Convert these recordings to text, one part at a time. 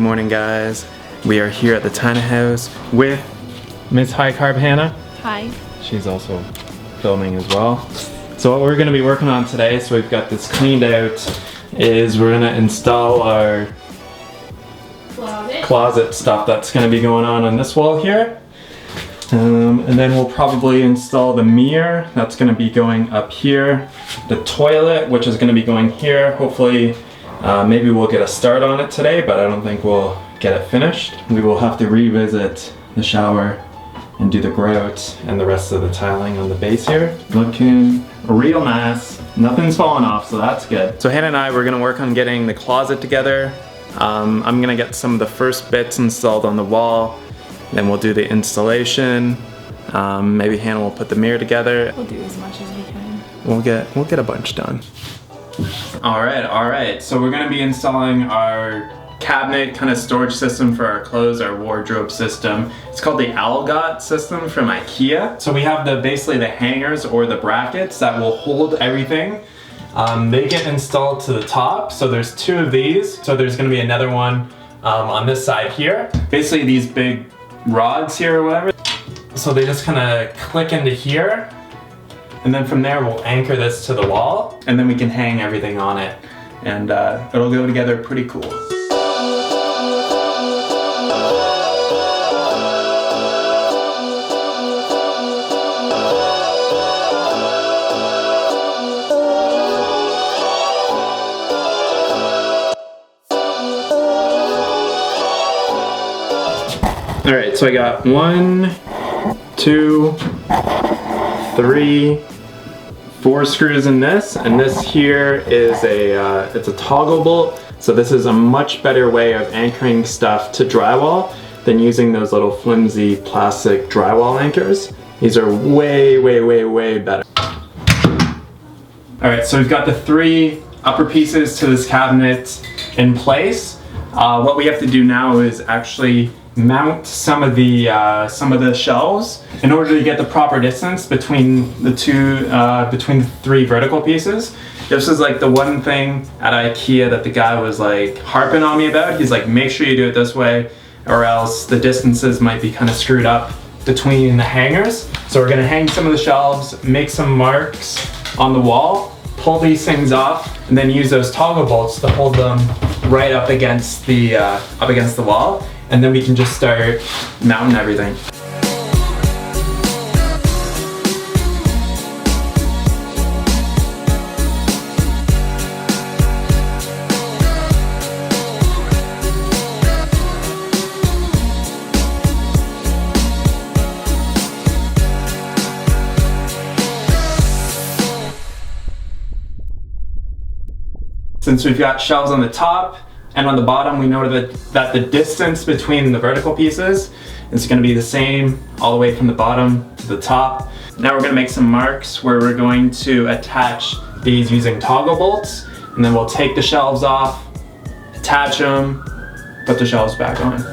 morning guys. We are here at the tiny house with Miss High Carb Hannah. Hi. She's also filming as well. So what we're going to be working on today, so we've got this cleaned out, is we're going to install our closet stuff that's going to be going on this wall here. And then we'll probably install the mirror that's going to be going up here. The toilet, which is going to be going here. Hopefully, maybe we'll get a start on it today, but I don't think we'll get it finished. We will have to revisit the shower and do the grout and the rest of the tiling on the base here. Looking real nice. Nothing's falling off, so that's good. So Hannah and I, we're going to work on getting the closet together. I'm going to get some of the first bits installed on the wall. Then we'll do the installation. Maybe Hannah will put the mirror together. We'll do as much as we can. We'll get a bunch done. All right. So we're gonna be installing our cabinet kind of storage system for our clothes, our wardrobe system. It's called the Algot system from Ikea. So we have basically the hangers or the brackets that will hold everything. They get installed to the top. So there's two of these. So there's gonna be another one on this side here. Basically these big rods here or whatever. So they just kind of click into here, and then from there we'll anchor this to the wall, and then we can hang everything on it, and it'll go together pretty cool. Alright, so I got 1, 2, 3, 4 screws in this, and this here is it's a toggle bolt. So this is a much better way of anchoring stuff to drywall than using those little flimsy plastic drywall anchors. These are way better. Alright, so we've got the 3 upper pieces to this cabinet in place. What we have to do now is actually mount some of the shelves in order to get the proper distance between the between the 3 vertical pieces. This is like the one thing at Ikea that the guy was like harping on me about. He's like, make sure you do it this way or else the distances might be kind of screwed up between the hangers. So we're gonna hang some of the shelves, make some marks on the wall, pull these things off, and then use those toggle bolts to hold them right up against the wall. And then we can just start mounting everything. Since we've got shelves on the top and on the bottom, we know that the distance between the vertical pieces is going to be the same all the way from the bottom to the top. Now we're going to make some marks where we're going to attach these using toggle bolts, and then we'll take the shelves off, attach them, put the shelves back on.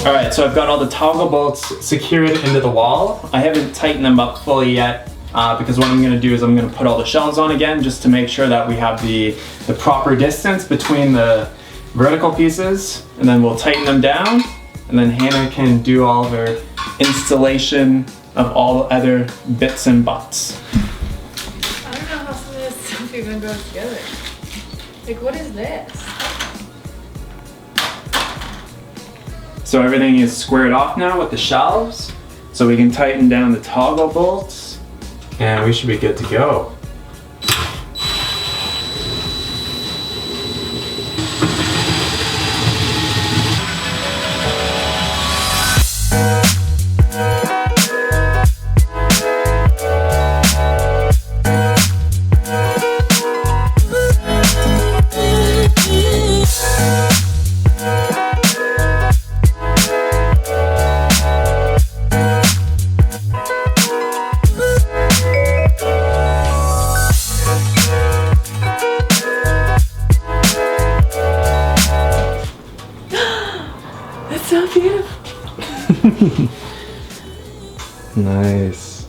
Alright, so I've got all the toggle bolts secured into the wall. I haven't tightened them up fully yet because what I'm going to do is I'm going to put all the shelves on again just to make sure that we have the proper distance between the vertical pieces, and then we'll tighten them down, and then Hannah can do all of her installation of all the other bits and butts. I don't know how some of this stuff even goes together. Like, what is this? So everything is squared off now with the shelves, so we can tighten down the toggle bolts, and we should be good to go. beautiful. Nice.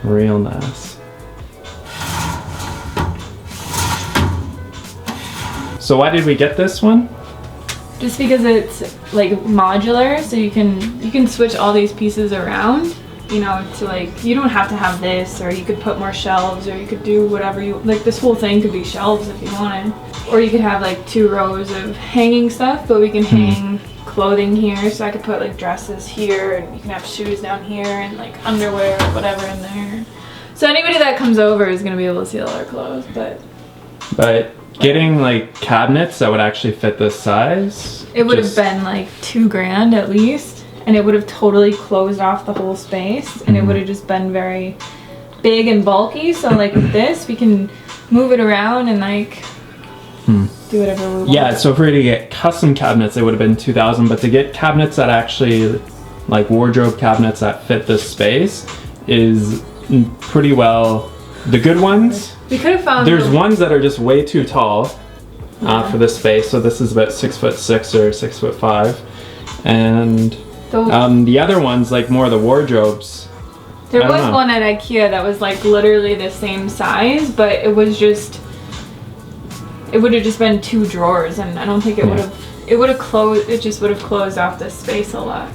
Real nice. So why did we get this one? Just because it's like modular, so you can switch all these pieces around, you know, to like, you don't have to have this, or you could put more shelves, or you could do whatever you, like this whole thing could be shelves if you wanted. Or you could have like 2 rows of hanging stuff, but we can hang clothing here, so I could put like dresses here, and you can have shoes down here, and like underwear or whatever in there. So anybody that comes over is gonna be able to see all our clothes, but getting like cabinets that would actually fit this size, it would have been like $2,000 at least, and it would have totally closed off the whole space, and it would have just been very big and bulky. So like with this, we can move it around and like do whatever we want. Yeah, so if we were to get custom cabinets, it would have been $2,000, but to get cabinets that actually, like wardrobe cabinets that fit this space, is pretty well, the good ones. We could have found. There's ones that are just way too tall for this space. So this is about 6'6" or 6'5", and the other ones, like more of the wardrobes. There was one at Ikea that was like literally the same size, but it was just, it would have just been 2 drawers, and I don't think it would have. It would have closed. It just would have closed off the space a lot.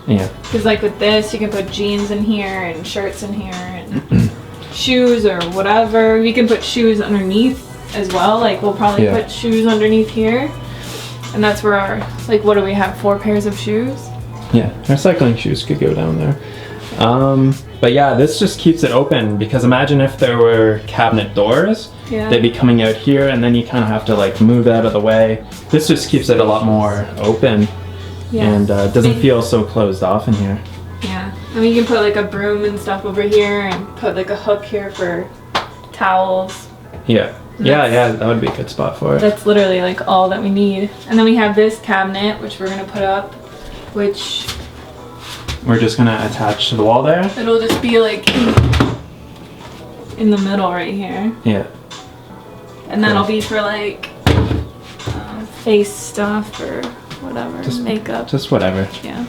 Yeah. Because like with this, you can put jeans in here and shirts in here and shoes or whatever. We can put shoes underneath as well. Like we'll probably put shoes underneath here, and that's where our, like, what do we have? 4 pairs of shoes. Yeah, our cycling shoes could go down there. But yeah, this just keeps it open, because imagine if there were cabinet doors. Yeah. They'd be coming out here, and then you kind of have to like move out of the way. This just keeps it a lot more open. Yeah. And doesn't feel so closed off in here. Yeah. I mean, you can put like a broom and stuff over here, and put like a hook here for towels. Yeah. Yeah, that would be a good spot for it. That's literally like all that we need. And then we have this cabinet, which we're gonna put up, which we're just gonna attach to the wall there. It'll just be like in the middle right here. Yeah. And that'll be for like face stuff or whatever, just makeup. Just whatever. Yeah.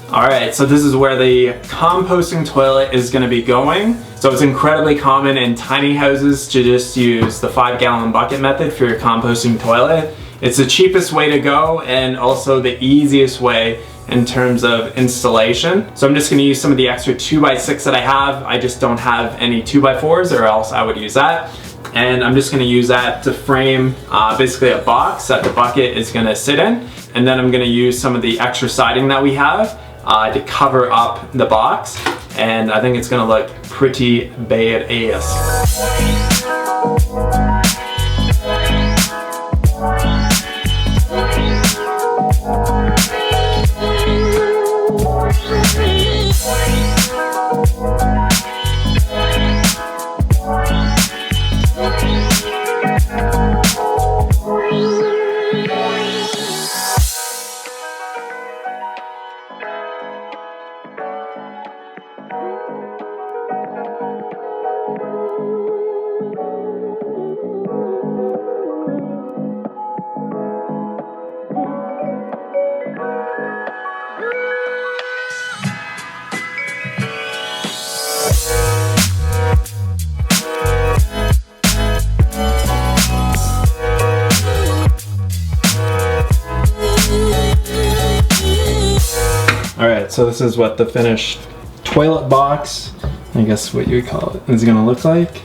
Alright, so this is where the composting toilet is going to be going. So it's incredibly common in tiny houses to just use the 5-gallon bucket method for your composting toilet. It's the cheapest way to go, and also the easiest way in terms of installation. So I'm just going to use some of the extra 2x6 that I have. I just don't have any 2x4s, or else I would use that. And I'm just going to use that to frame basically a box that the bucket is going to sit in. And then I'm going to use some of the extra siding that we have to cover up the box, and I think it's gonna look pretty badass. Alright, so this is what the finished toilet box, I guess what you would call it, is gonna look like.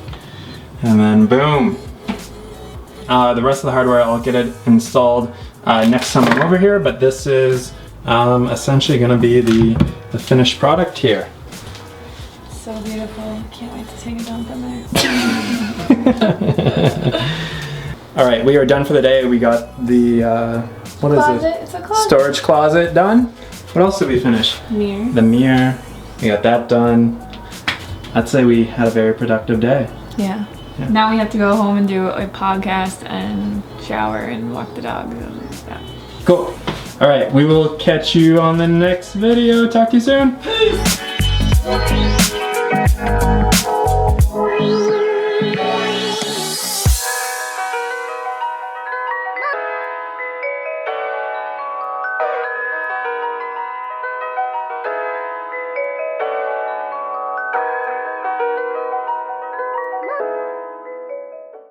And then boom! The rest of the hardware, I'll get it installed next time I'm over here, but this is essentially gonna be the finished product here. So beautiful. Can't wait to take a dump in there. Alright, we are done for the day. We got the, what is it? It's a closet. Storage closet done. What else did we finish? Mirror. The mirror. We got that done. I'd say we had a very productive day. Yeah. Now we have to go home and do a podcast and shower and walk the dog. Yeah. Cool. All right, we will catch you on the next video. Talk to you soon. Peace.